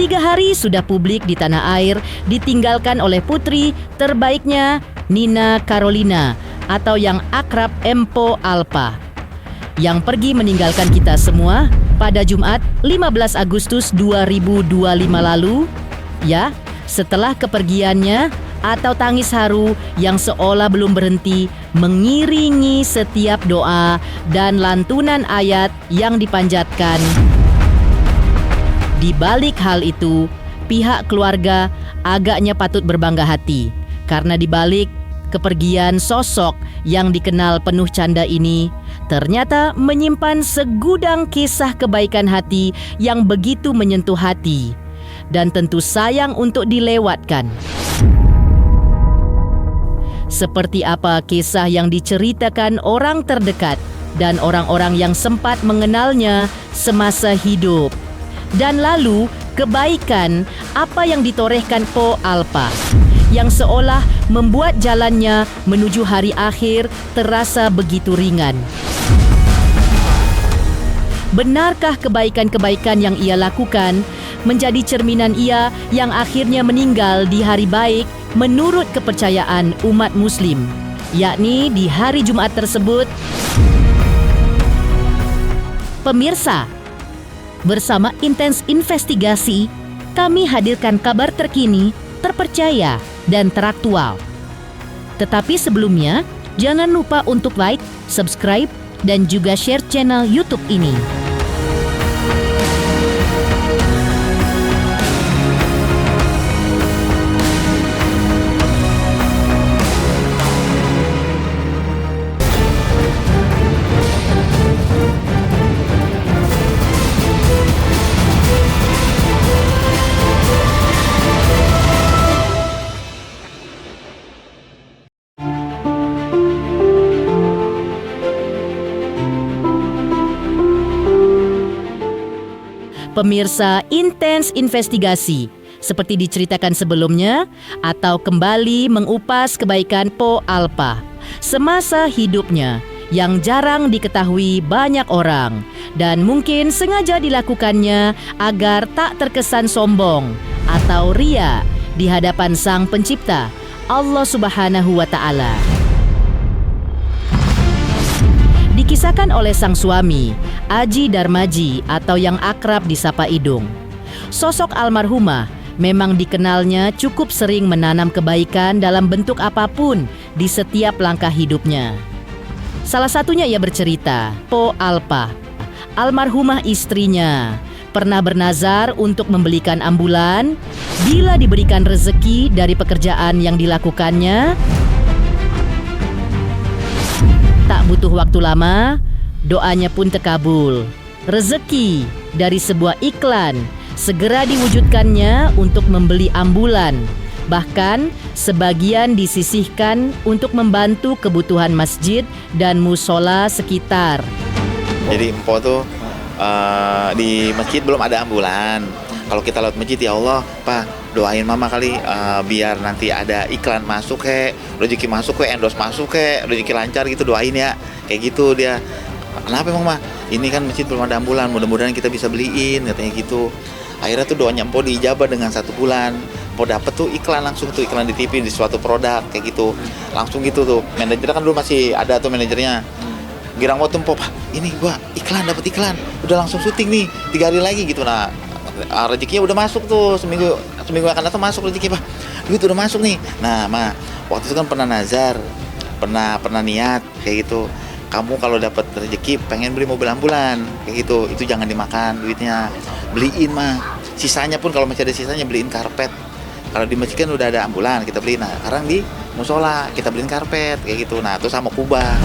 3 hari sudah publik di tanah air ditinggalkan oleh putri terbaiknya Nina Carolina atau yang akrab Empo Alpa, yang pergi meninggalkan kita semua pada Jumat 15 Agustus 2025 lalu. Ya, setelah kepergiannya atau tangis haru yang seolah belum berhenti mengiringi setiap doa dan lantunan ayat yang dipanjatkan. Di balik hal itu, pihak keluarga agaknya patut berbangga hati karena di balik kepergian sosok yang dikenal penuh canda ini ternyata menyimpan segudang kisah kebaikan hati yang begitu menyentuh hati dan tentu sayang untuk dilewatkan. Seperti apa kisah yang diceritakan orang terdekat dan orang-orang yang sempat mengenalnya semasa hidup. Dan lalu kebaikan apa yang ditorehkan Po Alpa yang seolah membuat jalannya menuju hari akhir terasa begitu ringan. Benarkah kebaikan-kebaikan yang ia lakukan menjadi cerminan ia yang akhirnya meninggal di hari baik menurut kepercayaan umat Muslim, yakni di hari Jumat tersebut? Pemirsa, bersama Intens Investigasi, kami hadirkan kabar terkini, terpercaya, dan teraktual. Tetapi sebelumnya, jangan lupa untuk like, subscribe, dan juga share channel YouTube ini. Pemirsa Intens Investigasi, seperti diceritakan sebelumnya, atau kembali mengupas kebaikan Po Alpa semasa hidupnya yang jarang diketahui banyak orang dan mungkin sengaja dilakukannya agar tak terkesan sombong atau ria di hadapan Sang Pencipta, Allah Subhanahu wa Ta'ala. Dikisahkan oleh sang suami, Aji Darmaji atau yang akrab disapa Idung. Sosok almarhumah memang dikenalnya cukup sering menanam kebaikan dalam bentuk apapun di setiap langkah hidupnya. Salah satunya ia bercerita, Po Alpa, almarhumah istrinya, pernah bernazar untuk membelikan ambulan bila diberikan rezeki dari pekerjaan yang dilakukannya. Tak butuh waktu lama, doanya pun terkabul. Rezeki dari sebuah iklan segera diwujudkannya untuk membeli ambulan. Bahkan sebagian disisihkan untuk membantu kebutuhan masjid dan musola sekitar. Jadi Empo tuh di masjid belum ada ambulan. Kalau kita lewat masjid, ya Allah, Pak, doain Mama kali biar nanti ada iklan masuk rezeki masuk endorse masuk rezeki lancar gitu, doain ya. Kayak gitu dia. Kenapa Mama? Ini kan masjid belum ada ambulan, mudah-mudahan kita bisa beliin, katanya gitu. Akhirnya tuh doanya Empo diijabah dengan 1 bulan. Empo dapet tuh iklan langsung tuh, iklan di TV di suatu produk kayak gitu. Langsung gitu tuh. Manajernya kan dulu masih ada tuh manajernya. Girang waktu Empo, Pak, ini gua iklan, dapet iklan. Udah langsung syuting nih, 3 hari lagi gitu. Nah, rezekinya udah masuk tuh, seminggu akan datang masuk rezeki, Pak. Duit udah masuk nih. Nah, Ma, waktu itu kan pernah nazar, pernah niat kayak gitu. Kamu kalau dapat rezeki pengen beli mobil ambulan kayak gitu, itu jangan dimakan duitnya. Beliin, Ma. Sisanya pun kalau masih ada sisanya beliin karpet. Kalau di masjid kan udah ada ambulan, kita beliin. Nah, sekarang di musola kita beliin karpet kayak gitu. Nah, terus sama kubah.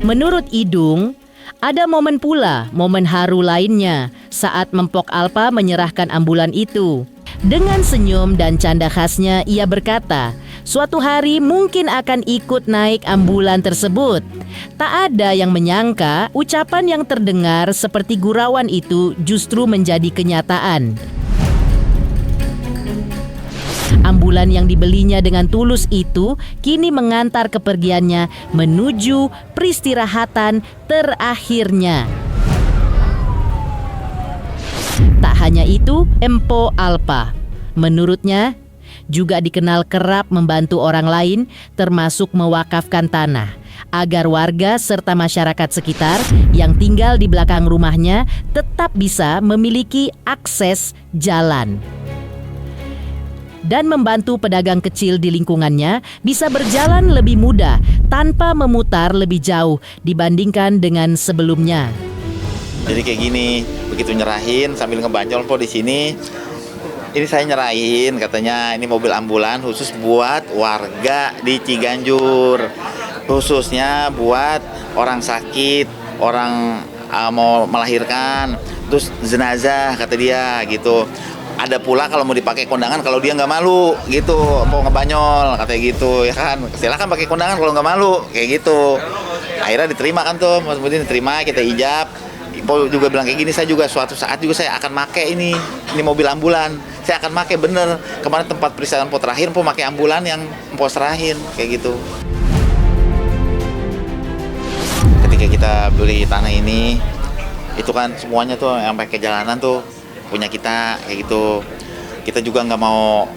Menurut Idung, ada momen pula, momen haru lainnya saat Mempok Alpa menyerahkan ambulan itu. Dengan senyum dan canda khasnya ia berkata, suatu hari mungkin akan ikut naik ambulan tersebut. Tak ada yang menyangka ucapan yang terdengar seperti gurauan itu justru menjadi kenyataan. Ambulan yang dibelinya dengan tulus itu kini mengantar kepergiannya menuju peristirahatan terakhirnya. hanya itu, Empo Alpa, menurutnya, juga dikenal kerap membantu orang lain, termasuk mewakafkan tanah, agar warga serta masyarakat sekitar yang tinggal di belakang rumahnya tetap bisa memiliki akses jalan. Dan membantu pedagang kecil di lingkungannya bisa berjalan lebih mudah tanpa memutar lebih jauh dibandingkan dengan sebelumnya. Jadi kayak gini, begitu nyerahin sambil ngebanyol po di sini. Ini saya nyerahin, katanya ini mobil ambulan khusus buat warga di Ciganjur. Khususnya buat orang sakit, orang mau melahirkan, terus jenazah kata dia gitu. Ada pula kalau mau dipakai kondangan kalau dia nggak malu gitu, mau ngebanyol katanya gitu ya kan. Silakan pakai kondangan kalau nggak malu kayak gitu. Akhirnya diterima kan tuh, Mas Budin diterima, kita ijab. Empo juga bilang kayak gini, saya juga suatu saat juga saya akan make ini mobil ambulan. Saya akan make bener. Kemarin tempat peristirahatan Empo terakhir Empo make ambulan yang Empo serahin kayak gitu. Ketika kita beli tanah ini, itu kan semuanya tuh yang pakai jalanan tuh punya kita kayak gitu. Kita juga nggak mau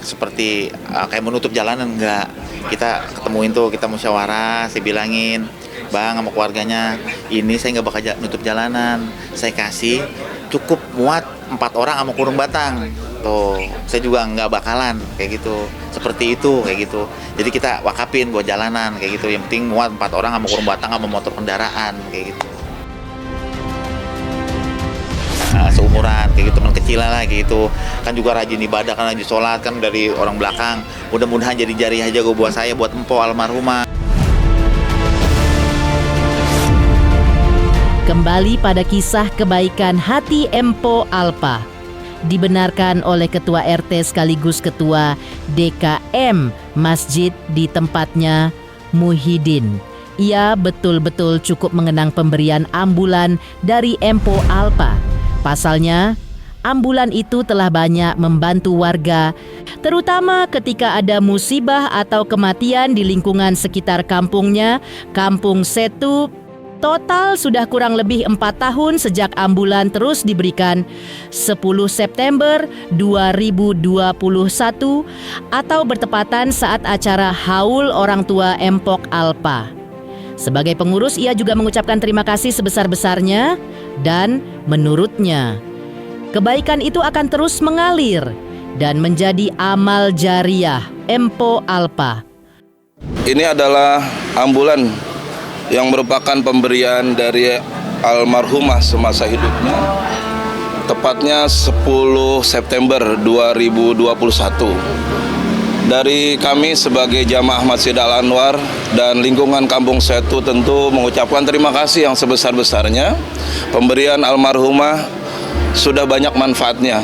seperti kayak menutup jalanan, nggak. Kita ketemuin tuh, kita musyawarah, saya bilangin, Bang sama keluarganya, ini saya nggak bakal nutup jalanan, saya kasih cukup muat 4 orang sama kurung batang. Tuh, saya juga nggak bakalan kayak gitu, seperti itu kayak gitu. Jadi kita wakapin buat jalanan kayak gitu. Yang penting muat 4 orang sama kurung batang sama motor kendaraan kayak gitu. Seumuran kayak gitu, teman kecil lah kayak gitu. Kan juga rajin ibadah, kan rajin sholat kan dari orang belakang. Mudah-mudahan jadi jariah aja buat saya, buat Empo almarhumah. Kembali pada kisah kebaikan hati Empo Alpa, dibenarkan oleh Ketua RT sekaligus Ketua DKM Masjid di tempatnya, Muhyiddin. Ia betul-betul cukup mengenang pemberian ambulan dari Empo Alpa. Pasalnya, ambulan itu telah banyak membantu warga, terutama ketika ada musibah atau kematian di lingkungan sekitar kampungnya, Kampung Setu. Total sudah kurang lebih 4 tahun sejak ambulan terus diberikan. 10 September 2021 atau bertepatan saat acara haul orang tua Empok Alpa. Sebagai pengurus, ia juga mengucapkan terima kasih sebesar-besarnya dan menurutnya kebaikan itu akan terus mengalir dan menjadi amal jariah Empo Alpa. Ini adalah ambulan yang merupakan pemberian dari almarhumah semasa hidupnya, tepatnya 10 September 2021. Dari kami sebagai jamaah Masjid Al-Anwar dan lingkungan Kampung Setu tentu mengucapkan terima kasih yang sebesar-besarnya. Pemberian almarhumah sudah banyak manfaatnya,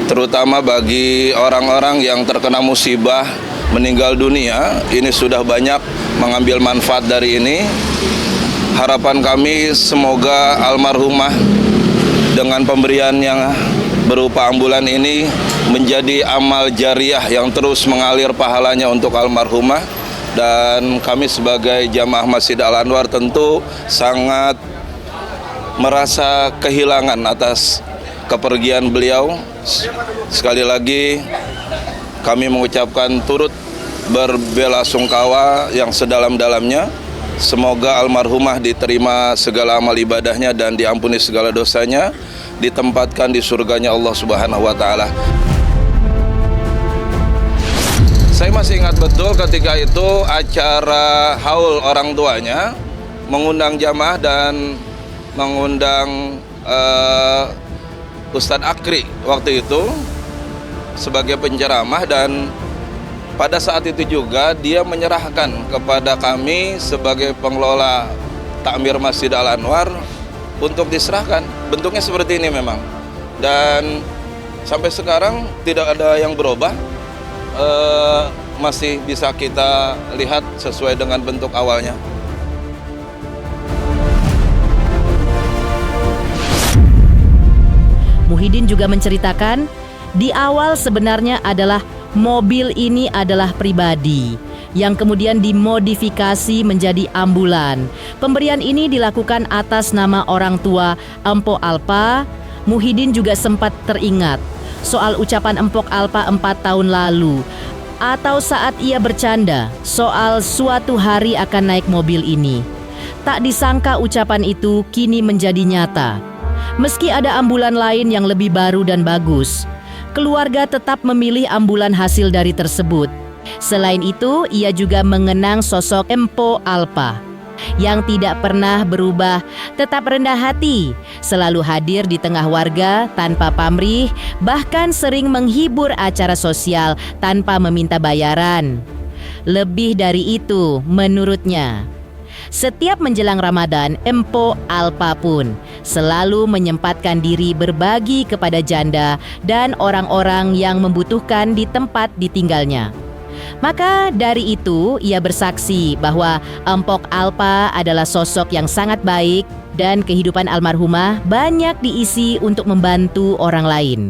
terutama bagi orang-orang yang terkena musibah meninggal dunia. Ini sudah banyak mengambil manfaat dari ini. Harapan kami semoga almarhumah dengan pemberian yang berupa ambulan ini menjadi amal jariah yang terus mengalir pahalanya untuk almarhumah. Dan kami sebagai jamaah Masjid Al-Anwar tentu sangat merasa kehilangan atas kepergian beliau. Sekali lagi kami mengucapkan turut berbelasungkawa yang sedalam-dalamnya. Semoga almarhumah diterima segala amal ibadahnya dan diampuni segala dosanya, ditempatkan di surganya Allah Subhanahu wa Ta'ala. Saya masih ingat betul ketika itu acara haul orang tuanya, mengundang jamaah dan mengundang Ustadz Akri waktu itu sebagai penceramah, dan pada saat itu juga dia menyerahkan kepada kami sebagai pengelola Takmir Masjid Al-Anwar untuk diserahkan. Bentuknya seperti ini memang. Dan sampai sekarang tidak ada yang berubah. Masih bisa kita lihat sesuai dengan bentuk awalnya. Muhyiddin juga menceritakan, di awal sebenarnya adalah mobil ini adalah pribadi yang kemudian dimodifikasi menjadi ambulan. Pemberian ini dilakukan atas nama orang tua Empo Alpa Muhyiddin juga sempat teringat soal ucapan Empok Alpa 4 tahun lalu, atau saat ia bercanda soal suatu hari akan naik mobil ini. Tak disangka ucapan itu kini menjadi nyata. Meski ada ambulan lain yang lebih baru dan bagus, keluarga tetap memilih ambulan hasil dari tersebut. Selain itu, ia juga mengenang sosok Empo Alpa yang tidak pernah berubah, tetap rendah hati, selalu hadir di tengah warga tanpa pamrih, bahkan sering menghibur acara sosial tanpa meminta bayaran. Lebih dari itu, menurutnya, setiap menjelang Ramadan, Empo Alpa pun selalu menyempatkan diri berbagi kepada janda dan orang-orang yang membutuhkan di tempat ditinggalnya. Maka dari itu, ia bersaksi bahwa Empok Alpa adalah sosok yang sangat baik dan kehidupan almarhumah banyak diisi untuk membantu orang lain.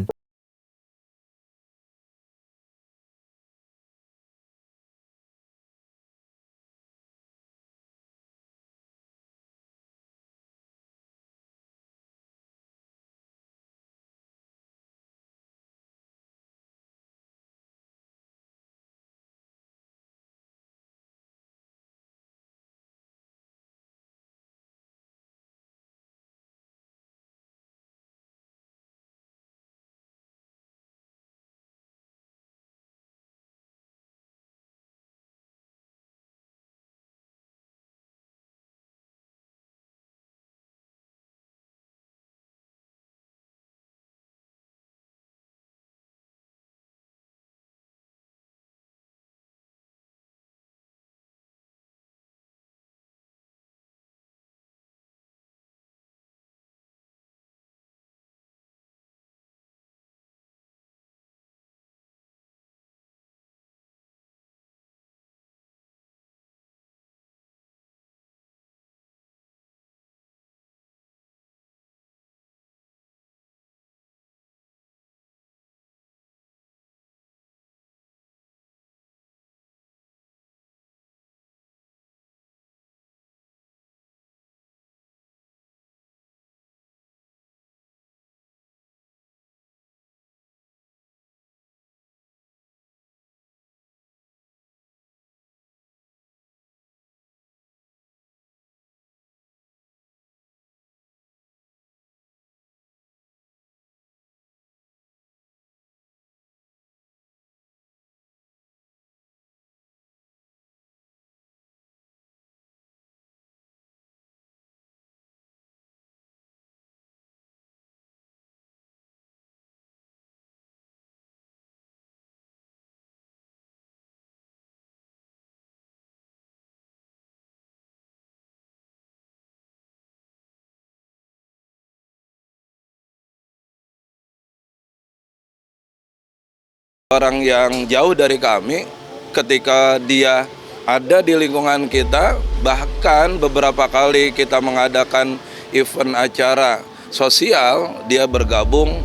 Orang yang jauh dari kami, ketika dia ada di lingkungan kita, bahkan beberapa kali kita mengadakan event acara sosial, dia bergabung,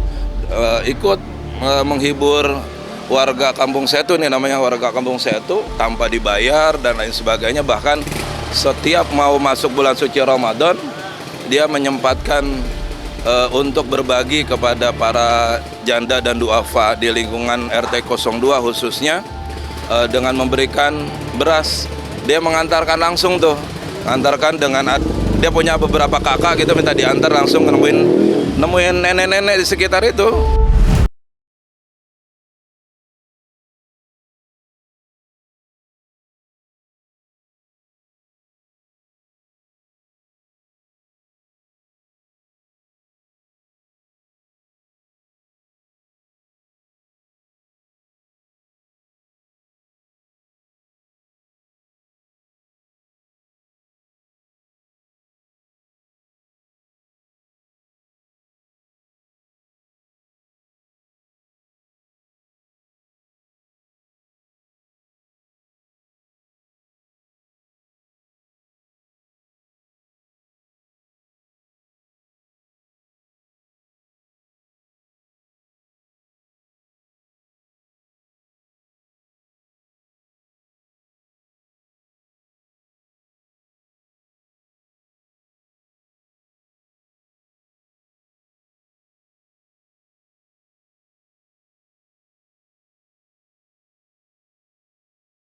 ikut menghibur warga Kampung Setu, ini namanya warga Kampung Setu, tanpa dibayar dan lain sebagainya. Bahkan setiap mau masuk bulan suci Ramadan, dia menyempatkan untuk berbagi kepada para janda dan duafa di lingkungan RT 02 khususnya, dengan memberikan beras. Dia mengantarkan langsung tuh, antarkan dengan dia punya beberapa kakak gitu, minta diantar langsung nemuin nenek-nenek di sekitar itu.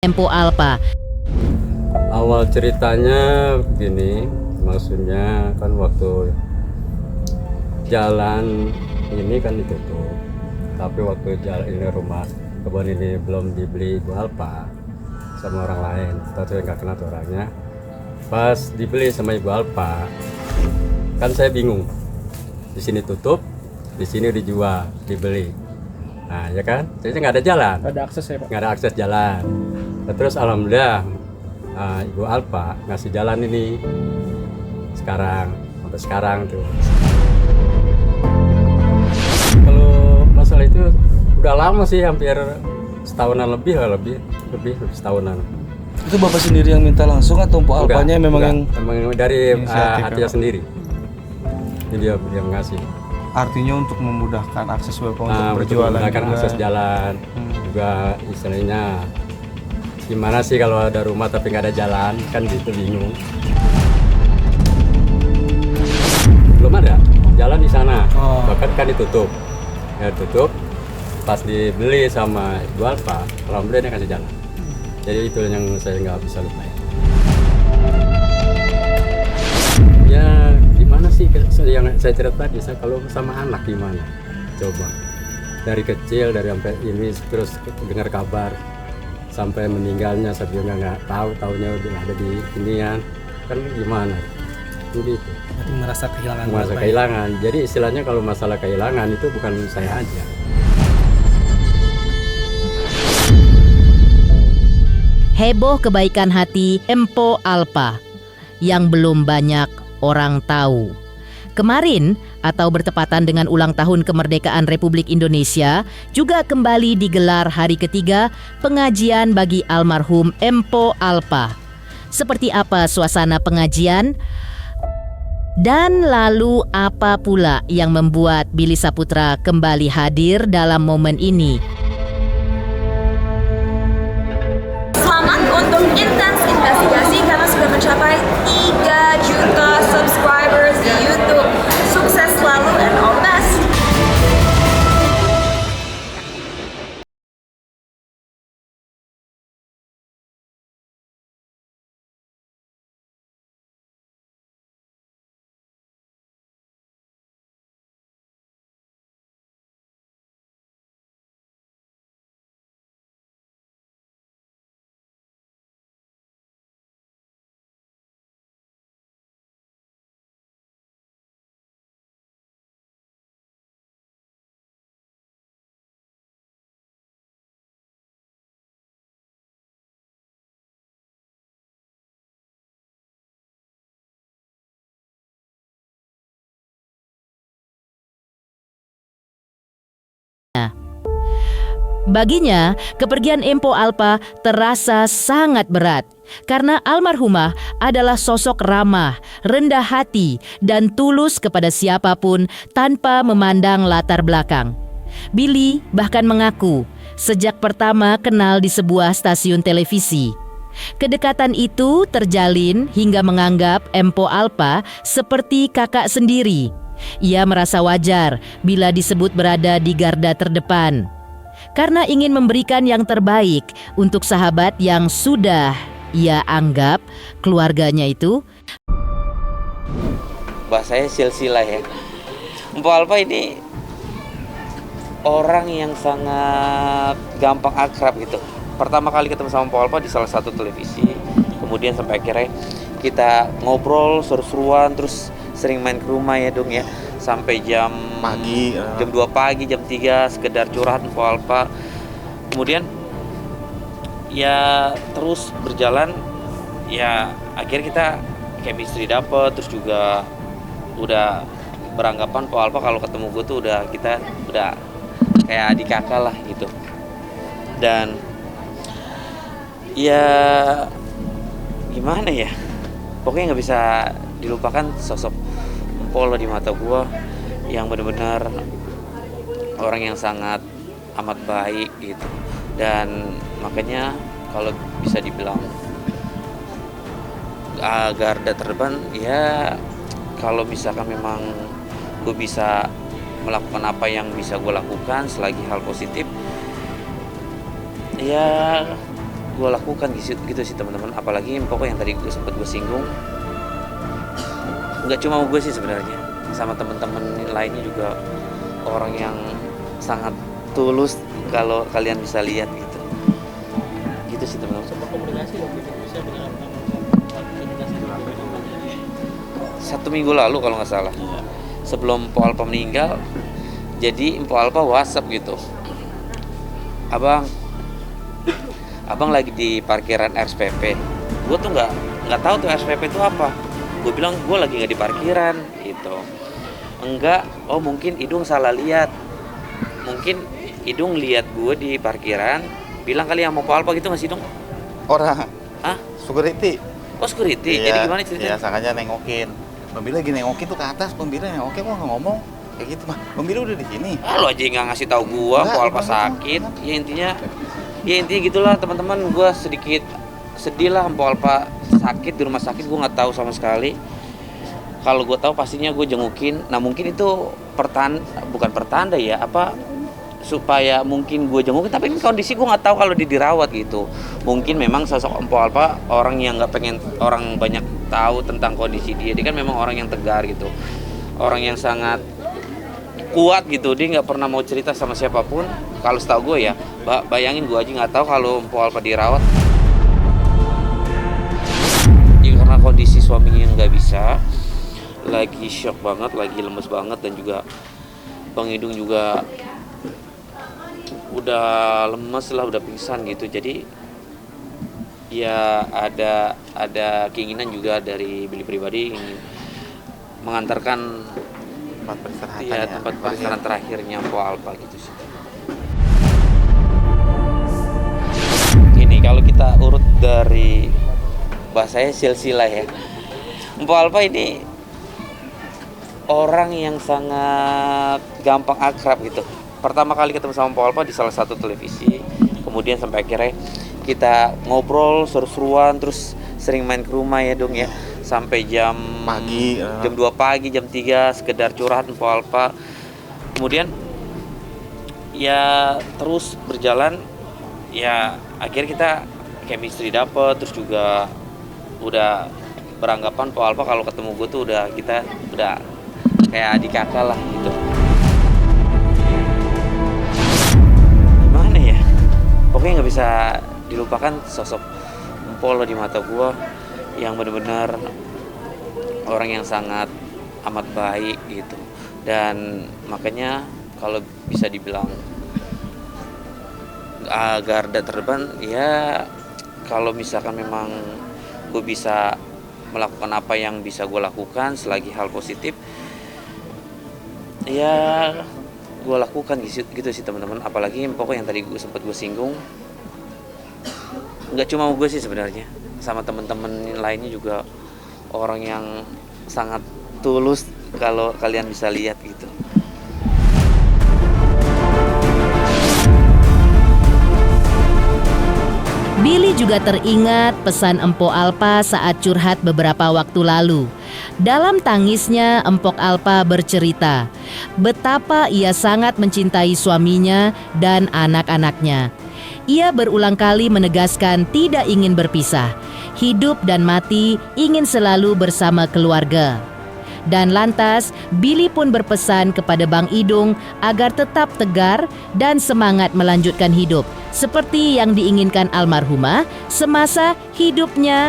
Empo Alpa. Awal ceritanya begini, maksudnya kan waktu jalan ini kan ditutup, tapi waktu jalan ini rumah kebun ini belum dibeli Ibu Alpa sama orang lain, tapi nggak kenal tuh orangnya. Pas dibeli sama Ibu Alpa, kan saya bingung. Di sini tutup, di sini dijual, dibeli. Nah ya kan, jadi nggak ada jalan. Nggak ada akses ya Pak? Nggak ada akses jalan. Terus alhamdulillah Ibu Alpa ngasih jalan ini sekarang, sampai sekarang tuh. Kalau masalah itu udah lama sih, hampir setahunan lebih setahunan. Itu Bapak sendiri yang minta langsung atau Empo Alpanya memang memang dari inisiatif hatinya ya, Pak? sendiri. Ini dia yang ngasih. Artinya untuk memudahkan akses Bapak untuk berjualan memudahkan juga. akses jalan, juga istilahnya gimana sih kalau ada rumah tapi nggak ada jalan, kan gitu bingung. Belum ada jalan di sana, bahkan kan ditutup. Ya tutup, pas dibeli sama Ibu Alpa, alhamdulillah dia kasih jalan. Jadi itu yang saya nggak bisa lupain. Ya gimana sih yang saya cerita tadi, kalau sama anak gimana? Coba dari kecil, dari sampai ini terus dengar kabar sampai meninggalnya, saya juga nggak tahunya udah ada di inian, kan gimana? Begitu. Berarti merasa kehilangan. Merasa kehilangan. Jadi istilahnya kalau masalah kehilangan itu bukan saya aja. Heboh kebaikan hati Empo Alpa yang belum banyak orang tahu. Kemarin atau bertepatan dengan ulang tahun kemerdekaan Republik Indonesia juga kembali digelar hari ketiga pengajian bagi almarhum Empo Alpa. Seperti apa suasana pengajian? Dan lalu apa pula yang membuat Billy Saputra kembali hadir dalam momen ini? Selamat untuk Intens Investigasi karena sudah mencapai 3 juta subscribers di YouTube. Sukses selalu and all the best. Baginya, kepergian Empo Alpa terasa sangat berat karena almarhumah adalah sosok ramah, rendah hati, dan tulus kepada siapapun tanpa memandang latar belakang. Billy bahkan mengaku sejak pertama kenal di sebuah stasiun televisi. Kedekatan itu terjalin hingga menganggap Empo Alpa seperti kakak sendiri. Ia merasa wajar bila disebut berada di garda terdepan, karena ingin memberikan yang terbaik untuk sahabat yang sudah ia anggap keluarganya itu. Bahasanya silsilah ya. Empo Alpa ini orang yang sangat gampang akrab gitu. Pertama kali ketemu sama Empo Alpa di salah satu televisi, kemudian sampai akhirnya kita ngobrol seru-seruan, terus sering main ke rumah ya dong ya, sampai jam 2 pagi, jam 3 sekedar curhat Empo Alpa. Kemudian ya terus berjalan, ya akhirnya kita chemistry dapet, terus juga udah beranggapan Empo Alpa kalau ketemu gue tuh kita udah kayak adik kakak lah gitu. Dan ya gimana ya, pokoknya nggak bisa dilupakan sosok Empo di mata gue, yang benar-benar orang yang sangat amat baik gitu. Dan makanya kalau bisa dibilang garda terdepan ya, kalau misalkan memang gue bisa melakukan apa yang bisa gue lakukan selagi hal positif, ya gue lakukan gitu sih teman-teman. Apalagi pokoknya yang tadi sempat gue singgung, nggak cuma gue sih sebenarnya, sama teman-teman lainnya juga orang yang sangat tulus kalau kalian bisa lihat gitu sih teman-teman. Komunikasi waktu itu bisa dengan komunikasi 1 minggu lalu kalau nggak salah, sebelum Mpo Alpa meninggal, jadi Mpo Alpa WhatsApp gitu, abang lagi di parkiran RSPP. Gue tuh nggak tahu tuh RSPP itu apa. Gue bilang gue lagi nggak di parkiran gitu. Enggak, oh mungkin Idung salah lihat. Mungkin Idung lihat gue di parkiran, bilang kali yang mau Mpo Alpa gitu nggak sih Idung? Orang. Hah? Security. Oh security. Iya, Jadi gimana ceritanya? Iya, sengaja nengokin. Pembila lagi nengokin tuh ke atas, pembila nengokin kok nggak ngomong kayak gitu mah. Pembila udah di sini. Lo aja nggak ngasih tahu gua Mpo Alpa sakit. Ya intinya gitulah teman-teman. Gua sedikit sedih lah Mpo Alpa sakit di rumah sakit. Gua nggak tahu sama sekali. Kalau gua tahu pastinya gua jengukin. Nah mungkin itu bukan pertanda ya, supaya mungkin gue jengukin, tapi ini kondisi gue nggak tahu kalau dirawat gitu. Mungkin memang sosok Mpo Alpa orang yang nggak pengen orang banyak tahu tentang kondisi dia kan memang orang yang tegar gitu, orang yang sangat kuat gitu. Dia nggak pernah mau cerita sama siapapun. Kalau setahu gue ya, bayangin gue aja nggak tahu kalau Mpo Alpa dirawat. Ya, karena kondisi suaminya nggak bisa, lagi shock banget, lagi lemes banget, dan juga Bang Idung juga udah lemes lah, udah pingsan gitu. Jadi ya ada keinginan juga dari Billy pribadi ingin mengantarkan tempat peristirahatan terakhirnya Mpo Alpa gitu sih. Ini kalau kita urut dari bahasanya silsilah ya, Mpo Alpa ini orang yang sangat gampang akrab gitu. Pertama kali ketemu sama Mpo Alpa di salah satu televisi, kemudian sampai akhirnya kita ngobrol seru-seruan, terus sering main ke rumah ya Dong ya, sampai jam 2 pagi, jam 3 sekedar curhat Mpo Alpa. Kemudian ya terus berjalan, ya akhirnya kita chemistry dapet, terus juga udah beranggapan Mpo Alpa kalau ketemu gue tuh kita udah kayak adik kakak lah gitu. Pokoknya nggak bisa dilupakan sosok Mpo di mata gue, yang benar-benar orang yang sangat amat baik gitu. Dan makanya kalau bisa dibilang garda terdepan ya, kalau misalkan memang gue bisa melakukan apa yang bisa gue lakukan selagi hal positif, ya gue lakukan gitu sih teman-teman. Apalagi pokoknya yang tadi sempat gue singgung, nggak cuma gue sih sebenarnya, sama teman-teman lainnya juga orang yang sangat tulus kalau kalian bisa lihat gitu. Billy juga teringat pesan Mpo Alpa saat curhat beberapa waktu lalu. Dalam tangisnya, Empok Alpa bercerita betapa ia sangat mencintai suaminya dan anak-anaknya. Ia berulang kali menegaskan tidak ingin berpisah. Hidup dan mati ingin selalu bersama keluarga. Dan lantas, Billy pun berpesan kepada Bang Idung agar tetap tegar dan semangat melanjutkan hidup, seperti yang diinginkan almarhumah semasa hidupnya.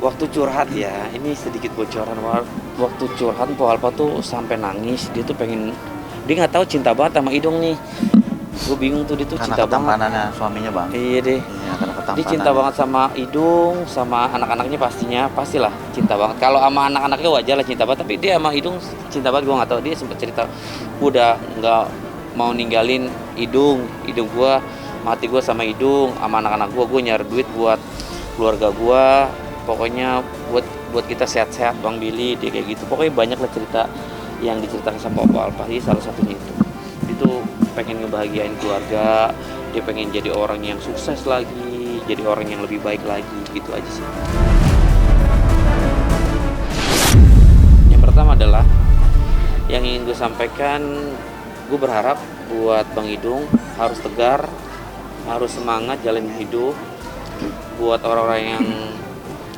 Waktu curhat ya, ini sedikit bocoran. Waktu curhat Mpo Alpa tuh sampai nangis. Dia tuh dia nggak tahu cinta banget sama Idung nih. Gue bingung tuh, dia tuh karena cinta banget. ketampanannya suaminya bang. Iya deh. Iya, karena ketampanannya. Dia cinta banget sama Idung, sama anak-anaknya pastilah cinta banget. Kalau sama anak-anaknya wajar lah cinta banget, tapi dia sama Idung cinta banget. Gue nggak tahu, dia sempat cerita, gue udah nggak mau ninggalin Idung gue, mati gue sama Idung, sama anak-anak gue nyari duit buat keluarga gue. Pokoknya buat kita sehat-sehat Bang Billy, dia kayak gitu. Pokoknya banyak lah cerita yang diceritakan sama Mpo Alpa. Jadi salah satunya itu pengen ngebahagiain keluarga, dia pengen jadi orang yang sukses lagi, jadi orang yang lebih baik lagi, gitu aja sih. Yang pertama adalah yang ingin gue sampaikan, gue berharap buat Bang Idung, harus tegar, harus semangat jalan hidup. Buat orang-orang yang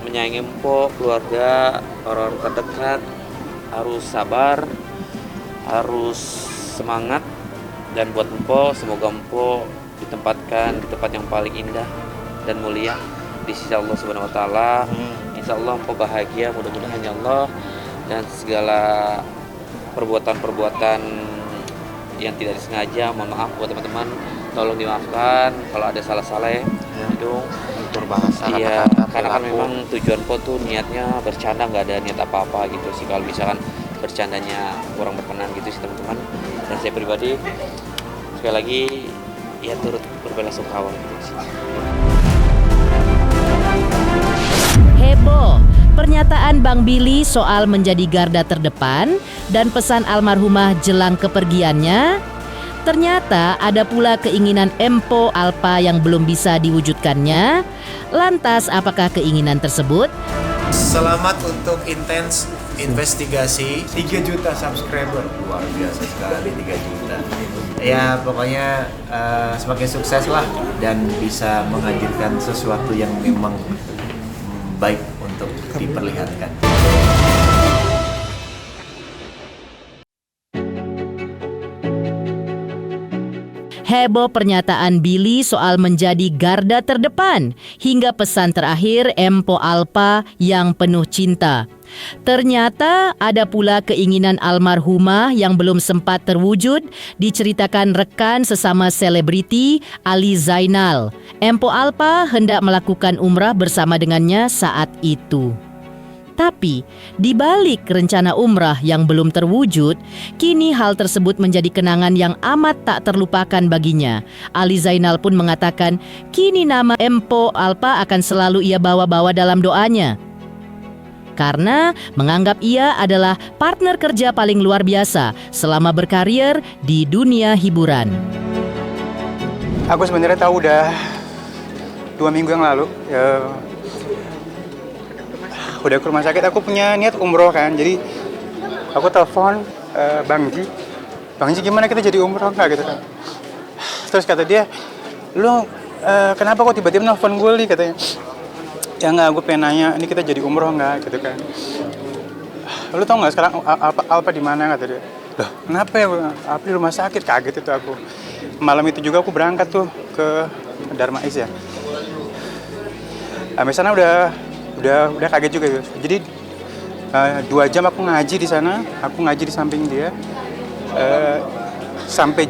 menyayangi Empo, keluarga, orang-orang terdekat, harus sabar, harus semangat. Dan buat Empo, semoga Empo ditempatkan di tempat yang paling indah dan mulia di sisi Allah Subhanahu wa taala. Insya Allah Empo bahagia, mudah-mudahan ya Allah, dan segala perbuatan-perbuatan yang tidak disengaja, mohon maaf buat teman-teman, tolong dimaafkan kalau ada salah-salah ya. Hidung berbahasa iya, kata-kata, karena kan perilaku. memang tujuan Po tuh niatnya bercanda, nggak ada niat apa-apa gitu sih. Kalau misalkan bercandanya kurang berkenan gitu sih teman-teman. Dan saya pribadi sekali lagi ya turut berbelasungkawa gitu sih. Heboh, pernyataan Bang Billy soal menjadi garda terdepan dan pesan almarhumah jelang kepergiannya. Ternyata ada pula keinginan Empo Alpa yang belum bisa diwujudkannya. Lantas apakah keinginan tersebut? Selamat untuk Intens Investigasi 3 juta subscriber. Luar biasa sekali 3 juta. Ya pokoknya semakin sukses lah dan bisa menghadirkan sesuatu yang memang baik untuk diperlihatkan. Heboh pernyataan Billy soal menjadi garda terdepan hingga pesan terakhir Empo Alpa yang penuh cinta. Ternyata ada pula keinginan almarhumah yang belum sempat terwujud, diceritakan rekan sesama selebriti Ali Zainal. Empo Alpa hendak melakukan umrah bersama dengannya saat itu. Tapi, di balik rencana umrah yang belum terwujud, kini hal tersebut menjadi kenangan yang amat tak terlupakan baginya. Ali Zainal pun mengatakan, kini nama Empo Alpa akan selalu ia bawa-bawa dalam doanya. Karena menganggap ia adalah partner kerja paling luar biasa selama berkarir di dunia hiburan. Aku sebenarnya tahu udah 2 minggu yang lalu. Udah ke rumah sakit, aku punya niat umroh kan, jadi aku telepon Bang Ji gimana kita jadi umroh nggak gitu kan. Terus kata dia, lu kenapa kok tiba-tiba nelfon gue nih, katanya. Ya nggak, gue pengen nanya, ini kita jadi umroh nggak gitu kan. Lu tau nggak sekarang Alpa di mana, kata dia. Loh kenapa ya, Alpa di rumah sakit, kaget itu aku. Malam itu juga aku berangkat tuh ke Darmais ya. Sampai sana udah kaget juga gitu. Jadi 2 jam aku ngaji di sana, aku ngaji di samping dia sampai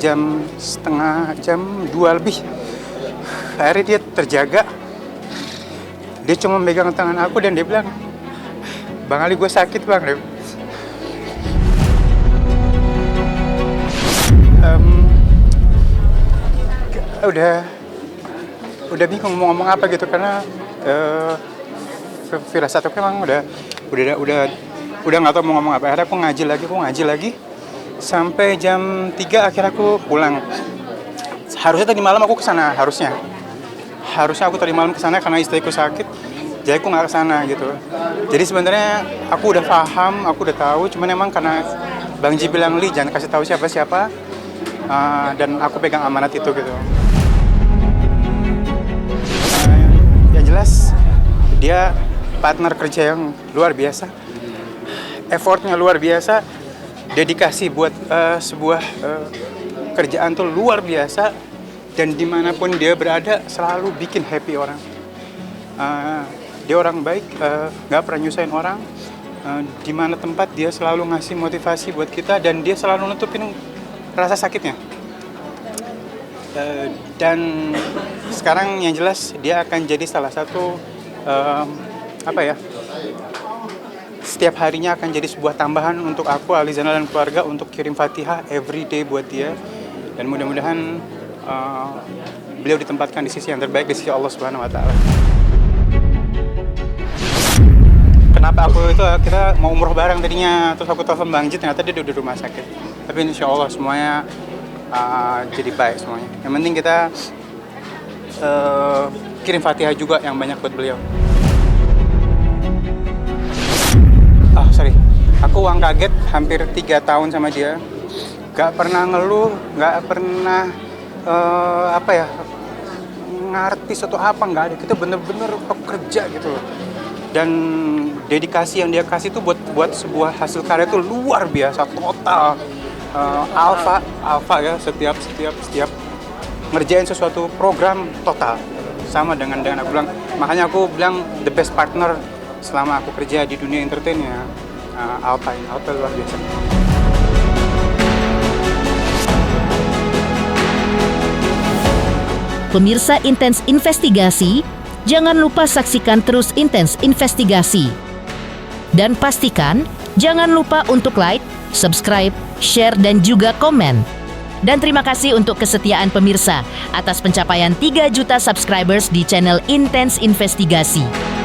setengah jam 2 lebih. Akhirnya dia terjaga, dia cuma megang tangan aku dan dia bilang, Bang Ali gue sakit bang. Udah bingung mau ngomong apa gitu karena firasat aku emang udah nggak tahu mau ngomong apa. Akhirnya aku ngaji lagi sampai jam 3 akhirnya aku pulang. Harusnya tadi malam aku kesana, harusnya aku tadi malam kesana karena istriku sakit, jadi aku nggak kesana gitu. Jadi sebenarnya aku udah paham, aku udah tahu, cuman emang karena Bang Ji bilang, Li jangan kasih tahu siapa-siapa, dan aku pegang amanat itu gitu. Yang jelas dia partner kerja yang luar biasa, effortnya luar biasa, dedikasi buat sebuah kerjaan tuh luar biasa, dan dimanapun dia berada selalu bikin happy orang. Dia orang baik, nggak pernah nyusahin orang, di mana tempat dia selalu ngasih motivasi buat kita dan dia selalu nutupin rasa sakitnya. Dan sekarang yang jelas dia akan jadi salah satu setiap harinya akan jadi sebuah tambahan untuk aku, Ali Zainal dan keluarga untuk kirim Fatihah every day buat dia, dan mudah-mudahan beliau ditempatkan di sisi yang terbaik di sisi Allah Subhanahu wa taala. Kenapa kita mau umroh bareng tadinya, terus aku telepon Bang Ji, ternyata dia udah di rumah sakit. Tapi insya Allah semuanya jadi baik semuanya. Yang penting kita kirim Fatihah juga yang banyak buat beliau. Aku kaget hampir 3 tahun sama dia. nggak pernah ngeluh, nggak pernah ngartis atau apa, nggak ada. Kita bener-bener pekerja gitu loh. Dan dedikasi yang dia kasih tuh buat sebuah hasil karya itu luar biasa, total. Alpha ya, setiap ngerjain sesuatu program total. Sama dengan aku bilang, makanya aku bilang the best partner selama aku kerja di dunia entertain ya, Alpha luar biasa. Pemirsa Intens Investigasi, jangan lupa saksikan terus Intens Investigasi. Dan pastikan jangan lupa untuk like, subscribe, share, dan juga komen. Dan terima kasih untuk kesetiaan pemirsa atas pencapaian 3 juta subscribers di channel Intens Investigasi.